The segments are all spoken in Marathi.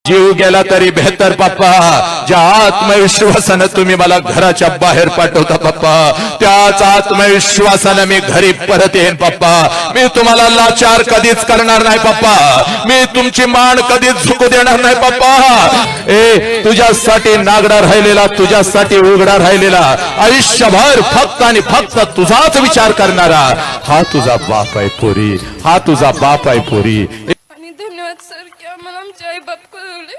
जीव गेला तरी बेहतर पप्पा. ज्या आत्मविश्वासानं तुम्ही मला घराच्या बाहेर पाठवता पप्पा, त्याच आत्मविश्वासानं मी घरी परत येईन पप्पा. मी तुम्हाला लाचार कधीच करणार नाही पप्पा. मी तुमची मान कधीच झुकू देणार नाही पप्पा. तुझ्यासाठी नागडा राहिलेला, तुझ्यासाठी उघडा राहिलेला, आयुष्यभर फक्त आणि फक्त तुझाच विचार करणारा हा तुझा बाप आहे पोरी. हा तुझा बाप आहे पोरी. आणि धन्यवाद सर की आम्हाला आमचे आई बाप कळवले.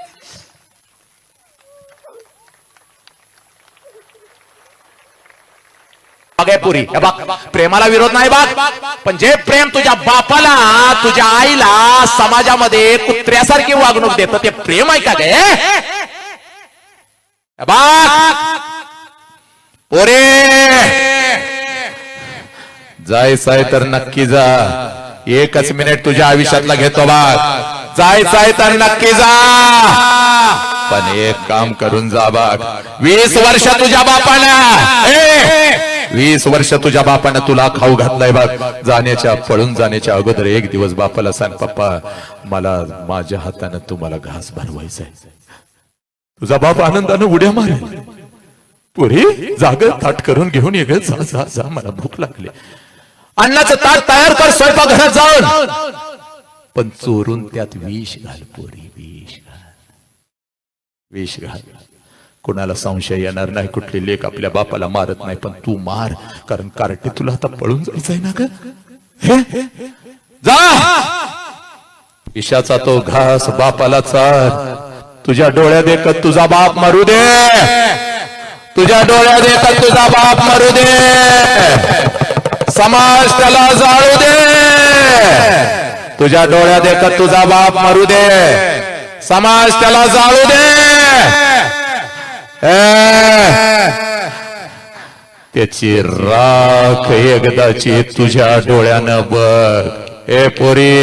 पुरी प्रेमाला विरोध नाही बघ, पण जे प्रेम तुझ्या बापाला, तुझ्या आईला समाजामध्ये कुत्र्यासारखी वागणूक देत ते प्रेम आहे का गे? पोरे जायचंय तर नक्की जा. एकच मिनिट तुझ्या आयुष्यातला घेतो बघ. जायचंय तर नक्की जा, पण एक काम करून जा बघ. 20 वर्ष तुझ्या बापाला 20 वर्ष तुझ्या बापानं तुला खाऊ घातलाय बघ. जाण्याच्या पळून जाण्याच्या अगोदर एक दिवस बापाला सांग, पप्पा मला माझ्या हातानं तुम्हाला घास बनवायचा आहे. तुझा बाप आनंदानं उड्या मारेल. पुरी जाग ताट करून घेऊन ये, जा जा जा, मला भूक लागली. अन्नाचं ताट तयार कर स्वयंपाकघरात जाऊन, पण चोरून त्यात विष घाल पोरी. विष घाल. कोणाला संशय येणार नाही. कुठली लेक आपल्या बापाला मारत नाही, पण तू मार, कारण कार्टे तुला आता पळून जायचंय ना ग. जा विषाचा तो घास बापाला चार. तुझ्या डोळ्यात देखत तुझा बाप मरू दे. तुझ्या डोळ्यात देखत तुझा बाप मरू दे. समाज त्याला जाळू दे. तुझ्या डोळ्यात देखत तुझा बाप मरू दे. समाज त्याला जाळू दे. त्याची राख एकदाची तुझ्या डोळ्यानं बघ. ए पोरी,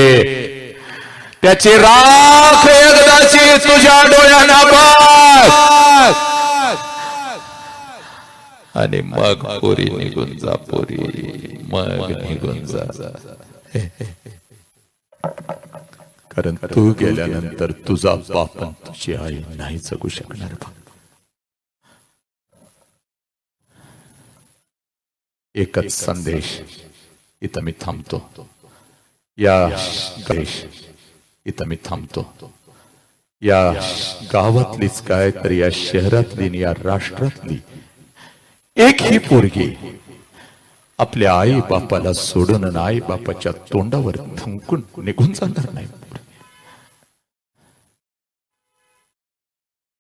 त्याची राख एकदाची तुझ्या डोळ्यानं बघ, आणि मग पोरी निघून जा. पोरी मग निघून जा. कारण तू गेल्यानंतर तुझा बाप तुझी आई नाही जगू शकणार. एकच संदेश इथं मी थांबतो. इथं मी थांबतो. या गावातलीच काय तर या शहरातली, या राष्ट्रातली एक ही पोरगी आपल्या आई बापाला सोडून आणि आई बापाच्या तोंडावर थुंकून निघून जाणार नाही.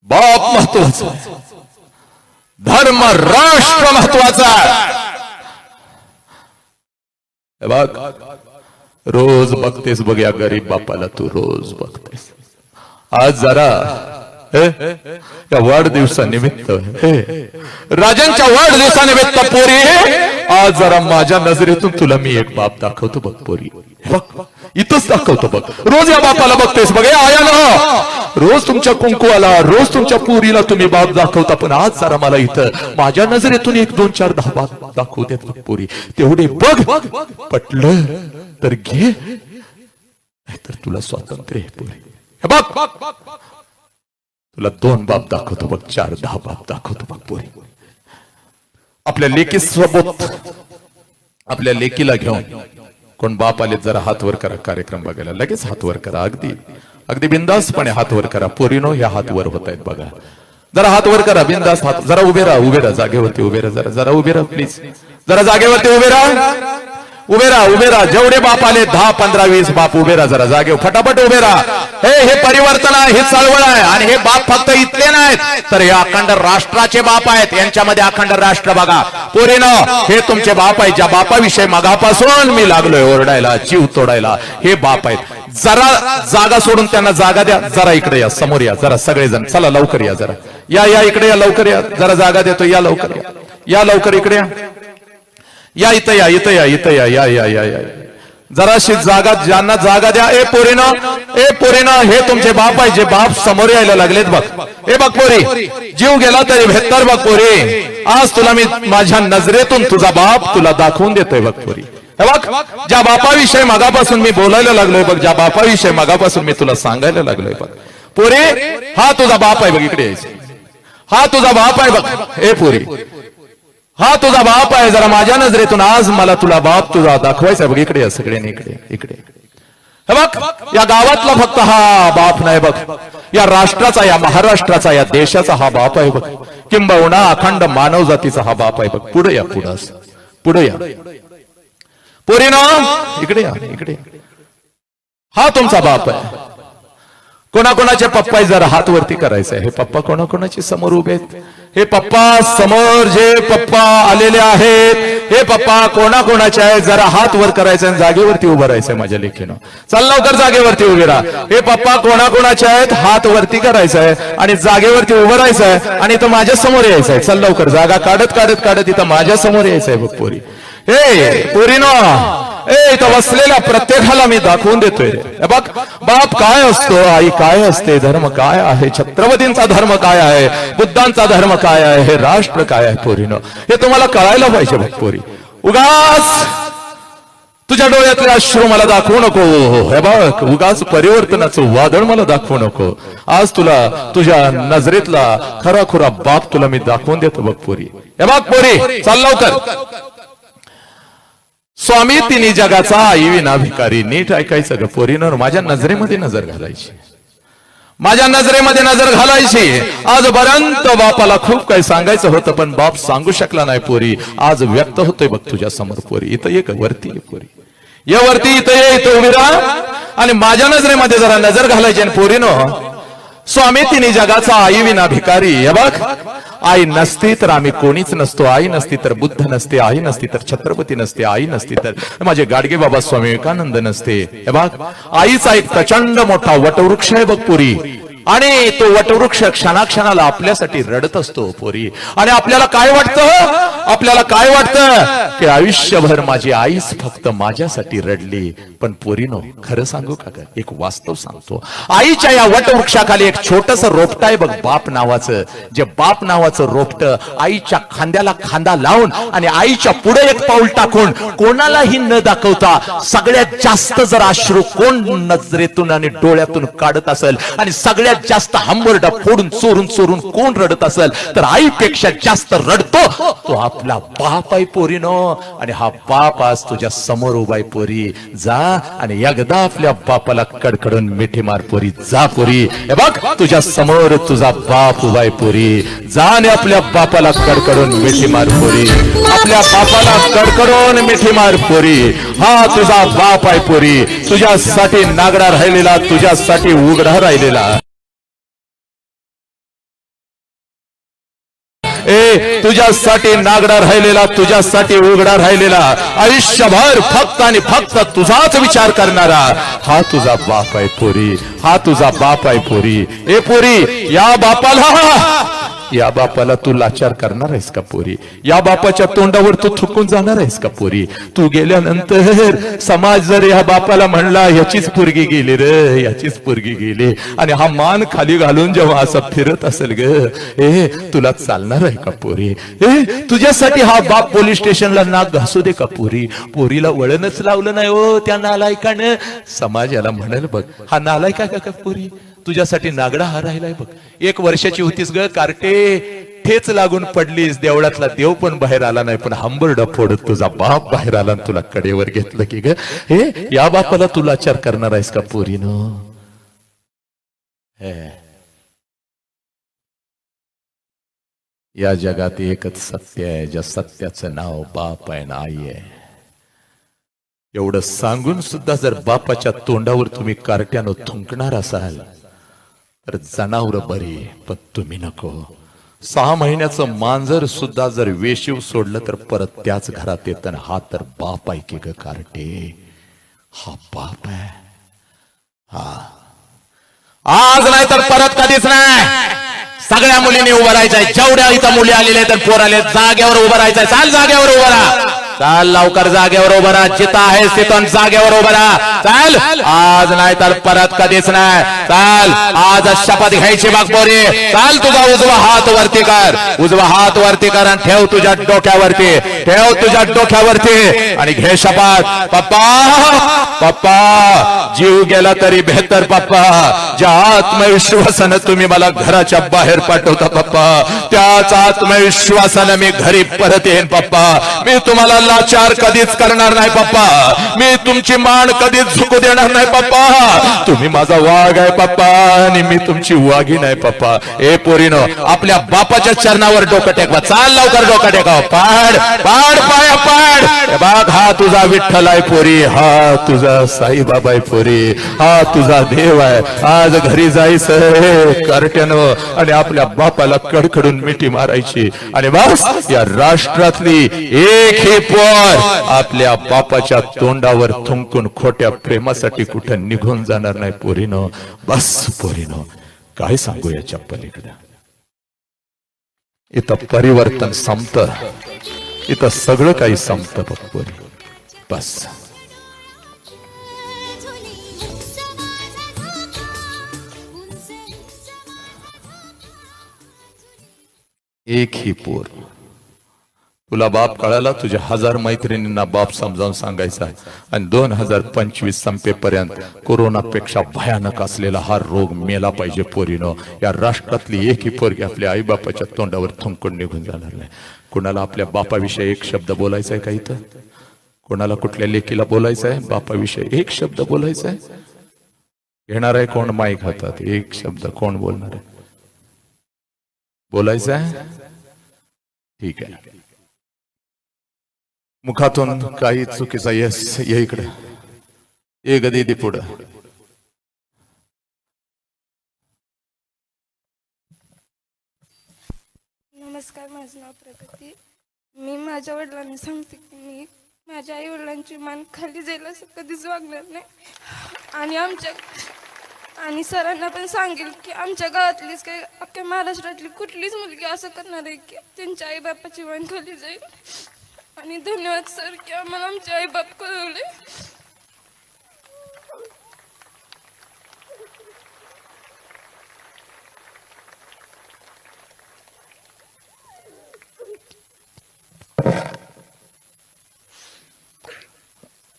बाप महत्वाचा, धर्म राष्ट्र महत्वाचा. बघ रोज बघतेस बघ या गरीब बापाला, तू रोज बघतेस. आज जरा या वाढदिवसानिमित्त, राजांच्या वाढदिवसानिमित्त पोरी, आज जरा माझ्या नजरेतून तुला मी एक बाप दाखवतो बघ पोरी. बघ इथंच दाखवतो बघ. रोज या बापाला बघतेस बघ. आया ना, रोज तुमच्या कुंकुवाला, रोज तुमच्या पोरीला तुम्ही बाप दाखवता, पण आज जरा मला इथं माझ्या नजरेतून 1 2 4 10 बाप दाखवू देत बघ पोरी. तेवढे बघ, पटलं तर घे, नाहीतर तुला स्वातंत्र्य आहे पोरी. बघ तुला 2 बाप दाखवतो बघ, 4 10 बाप दाखवतो बघ पोरी. आपल्या लेकीसोबत, आपल्या लेकीला घेऊन कोण बाप आले जरा हात वर करा. कार्यक्रम बघायला लगेच हात वर करा. अगदी बिंदासपणे हात वर करा. पोरीनो ह्या हात वर होत आहेत बघा. जरा हात वर करा बिंदास. हात जरा उभे राहा जागेवरती उभे राहा. जरा उभे राहा प्लीज. जरा जागेवरती उभे राहा. जेवढे बाप आले 10 15 20 बाप उभे राहा. जरा जागेवर फटाफट उभे राहा. हे परिवर्तन आहे, हे चळवळ आहे. आणि हे बाप फक्त इथले नाहीत, तर हे अखंड राष्ट्राचे बाप आहेत. यांच्यामध्ये अखंड राष्ट्र बघा पोरीनं, हे तुमचे बाप आहेत. ज्या बापाविषयी मगापासून मी लागलोय ओरडायला, जीव तोडायला, हे बाप आहेत. जरा जागा सोडून त्यांना जागा द्या. जरा इकडे या, समोर या जरा सगळेजण. चला लवकर या. जरा या इकडे या, लवकर या. जरा जागा देतो. या लवकर या लवकर इकडे या. इथं या. जराशी जागा, ज्यांना जागा द्या. ए पोरीनं, हे तुमचे बाप आहे. जे बाप समोर यायला लागलेत बघ. हे बघ पोरी, जीव गेला तरी बेहतर बघ पोरी. आज तुला मी माझ्या नजरेतून तुझा बाप तुला दाखवून देतोय बघ पोरी. हे बघ, ज्या बापाविषयी मगापासून मी बोलायला लागलोय बघ, ज्या बापाविषयी मगापासून मी तुला सांगायला लागलोय बघ पोरे हा तुझा बाप आहे बघ, इकडे यायचं. हा तुझा बाप आहे बघ. ए पोरी हा तुझा बाप आहे. जरा माझ्या नजरेतून आज मला तुला बाप तुझा दाखवायचा आहे बघ. इकडे या सगळ्यांनी, इकडे इकडे. हे बघ या गावातला फक्त हा बाप नाही बघ, या राष्ट्राचा, या महाराष्ट्राचा, या देशाचा हा बाप आहे बघ. किंबहुना अखंड मानव जातीचा हा बाप आहे बघ. पुढे या, पुढे या पोरीनो, इकडे या, इकडे. हा तुमचा बाप आहे. कोणाकोणाचे पप्पा जरा हात वरती करायचे. हे पप्पा कोणाकोणाचे समोर उभे आहेत. हे पप्पा समोर जे पप्पा आलेले आहेत, हे पप्पा कोणाकोणाचे आहेत जरा हात वर करायचे आणि जागेवरती उभं राहायचंय माझ्या लेखीनं. चल लवकर जागेवरती उभे राहा. हे पप्पा कोणाकोणाचे आहेत हात वरती करायचंय आणि जागेवरती उभं राहायचंय आणि इथं माझ्या समोर यायचंय. चल लवकर जागा काढत काढत काढत इथं माझ्या समोर यायचंय बघ पोरी. हे पोरीनो, इथं बसलेल्या प्रत्येकाला मी दाखवून देतोय बघ बाप काय असतो, आई काय असते, धर्म काय आहे, छत्रपतींचा धर्म काय आहे, बुद्धांचा धर्म काय आहे, हे राष्ट्र काय आहे. पोरीनो हे तुम्हाला कळायला पाहिजे बघ पोरी. उगाच तुझ्या डोळ्यातले अश्रू मला दाखवू नको. हे बघ उगाच परिवर्तनाचं वादळ मला दाखवू नको. आज तुला तुझ्या नजरेतला खरा खुरा बाप तुला मी दाखवून देतो बघ पोरी. हे बघ पोरी चाल लवकर. स्वामी तिन्ही जगाचा आई विना भिकारी. नीट ऐकायचं ग पोरीनं, माझ्या नजरेमध्ये नजर घालायची, माझ्या नजरेमध्ये नजर घालायची. आजपर्यंत बापाला खूप काही सांगायचं होतं पण बाप सांगू शकला नाही पोरी. आज व्यक्त होतोय बघ तुझ्या समोर पोरी. इथं ये वरती ये पोरी, ये वरती, इथं ये, इथं उभी राहा आणि माझ्या नजरेमध्ये जरा नजर घालायची. आणि पोरीनो स्वामी तिन्ही जगाचा आई विना भिकारी. हे बघ आई नसती तर आम्ही कोणीच नसतो. आई नसती तर बुद्ध नसते, आई नसती तर छत्रपती नसते, आई नसती तर माझे गाडगे बाबा स्वामी विवेकानंद नसते. हे बघ आईचा एक प्रचंड मोठा वटवृक्ष आहे बघ पोरी. आणि तो वटवृक्ष क्षणाक्षणाला आपल्यासाठी रडत असतो पोरी. आणि आपल्याला काय वाटतं, आपल्याला काय वाटतं की आयुष्यभर माझी आईच फक्त माझ्यासाठी रडली. पण पोरीनो खरं सांगू का ग, एक वास्तव सांगतो. आईच्या या वटवृक्षाखाली एक छोटस रोपट आहे बघ बाप नावाचं. जे बाप नावाचं रोपट आईच्या खांद्याला खांदा लावून आणि आईच्या पुढे एक पाऊल टाकून कोणालाही न दाखवता सगळ्यात जास्त जर अश्रू कोण नजरेतून आणि डोळ्यातून काढत असेल आणि सगळ्यात जास्त हंबरडा फोडून चोरून चोरून कोण रडत असेल तर आईपेक्षा जास्त रडतो तो आपला बाप आहे पोरीनो. आणि हा बाप आज तुझ्या समोर उभा आहे पोरी. जा आणि एकदा आपल्या बापाला कडकडून मिठी मार पोरी. जा पोरी. हे बघ तुझ्या समोर तुझा बाप उभा आहे पोरी. जा आणि आपल्या बापाला कडकडून मिठी मार पोरी. आपल्या बापाला कडकडून मिठी मार पोरी. हा तुझा बाप आहे पोरी. तुझ्यासाठी नागडा राहिलेला, तुझ्यासाठी उघडा राहिलेला. तुझ्यासाठी नागडा राहिलेला, तुझ्यासाठी उघडा राहिलेला, आयुष्यभर फक्त आणि फक्त तुझाच विचार करणारा हा तुझा बाप आहे पोरी. हा तुझा बाप आहे पोरी. ए पोरी या बापाला तू लाचार करणार आहेस का पोरी? या बापाच्या तोंडावर तू थुकून जाणार आहेस का पोरी? तू गेल्यानंतर समाज जर या बापाला म्हणला याचीच पोरगी गेली रे, याचीच पोरगी गेली, आणि हा मान खाली घालून जेव्हा असं फिरत असेल ग, तुला चालणार आहे का पोरी? तुझ्यासाठी हा बाप पोलीस स्टेशनला नाक घासू दे का पोरी? पोरीला वळणच लावलं नाही हो त्या नालायकानं. समाज याला म्हणेल बघ हा नालायका का पोरी, तुझ्यासाठी नागडा हा राहिलाय बघ. 1 वर्षाची होतीस ग कार्टे, ठेच लागून पडलीस, देवळातला देव पण बाहेर आला नाही, पण हंबरडा फोडत तुझा बाप बाहेर आला आणि तुला कडेवर घेतलं की ग. या बापाला तू लाचार करणार आहेस का पोरीनो? या जगात एकच सत्य आहे, ज्या सत्याचं नाव बाप आहे ना आई आहे. एवढं सांगून सुद्धा जर बापाच्या तोंडावर तुम्ही कार्ट्यानं थुंकणार असाल तर जनावर बरी, पण तुम्ही नको. 6 महिन्याचं मांजर सुद्धा जर वेशीव सोडलं तर परत त्याच घरात येत. हा तर बाप आहे की ग कार्टे, हा बाप आहे. हा आज नाही तर परत कधीच नाही. सगळ्या मुलींनी उभं राहायचंय. जेवढ्या इथं मुली आलेल्या आहेत पोर आले, जागेवर उभं राहायचंय. चाल जागेवर उभं राहा. चाल लवकर जागेवर उभं राहा, जिथं आहेस तिथून जागेवर उभं राहा. चाल, आज नाही तर परत कधीच नाही. चाल, आज शपथ घ्यायची बघ पोरी. चाल, तुझा उजवा हात वरती कर, उजवा हात वरती कर आणि ठेव तुझ्या डोक्यावरती, ठेव तुझ्या डोक्यावरती आणि घे शपथ. पप्पा, पप्पा, जीव गेला तरी बेहतर पप्पा. ज्या आत्मविश्वासानं तुम्ही मला घराच्या बाहेर पाठवता पप्पा, त्याच आत्मविश्वासानं मी घरी परत येईन पप्पा. मी तुम्हाला लाचार कधीच करणार नाही पप्पा. मी तुमची मान कधीच झुकू देणार नाही पप्पा. तुम्ही माझा वाघ आहे पप्पा आणि मी तुमची वाघी नाही पप्पा. ए पोरीनो, आपल्या बापाच्या चरणावर डोकं टेकवा. चाल लवकर डोकं टेकाव. पाड पाड पाया पाड. हे बघ, हा तुझा विठ्ठल आहे पोरी, हा तुझा साईबाबा आहे पोरी, हा तुझा देव आहे. आज घरी जायचं कार्ट्यानं आणि आपल्या बापाला कडकडून मिठी मारायची आणि बस या राष्ट्रातली एक ही पोर आपल्या बापाच्या तोंडावर थुंकून खोट्या प्रेमासाठी कुठं निघून जाणार नाही पोरीनो. बस पोरीनो, काय सांगू याच्या पलीकडे. इथं परिवर्तन संपतं, इथं सगळं काही संपतं बघ पोरी. बस एक ही पोर. तुला बाप कळाला, तुझ्या 1000 मैत्रिणींना बाप समजावून सांगायचा आणि 2025 संपेपर्यंत कोरोनापेक्षा भयानक असलेला हा रोग मेला पाहिजे पोरीनो. या राष्ट्रातली एक ही पोरगी आपल्या आई बापाच्या तोंडावर थुंकून निघून जाणार नाही. कुणाला आपल्या बापाविषयी एक शब्द बोलायचा आहे का इथं? कोणाला कुठल्या लेकीला बोलायचं आहे बापाविषयी एक शब्द बोलायचा आहे? घेणार आहे कोण माईक हातात? एक शब्द कोण बोलणार आहे? बोलायचं आहे? ठीक आहे. मुखातून काही चुकीचा यस ये इकडे ये गदी दे पुढं. नमस्कार, माझं नाव प्रगती. मी माझ्या वडिलांना सांगते की मी माझ्या आई वडिलांची मान खाली जाईल असं कधीच वागणार नाही. आणि सरांना पण सांगेल की आमच्या गावातलीच काही अख्ख्या महाराष्ट्रातली कुठलीच मुलगी असं करणार आहे की त्यांच्या आई बापाची मान खाली जाईल. आणि धन्यवाद सर की आम्हाला आमचे आई बाप कळवले.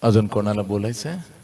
अजून कोणाला बोलायचं आहे?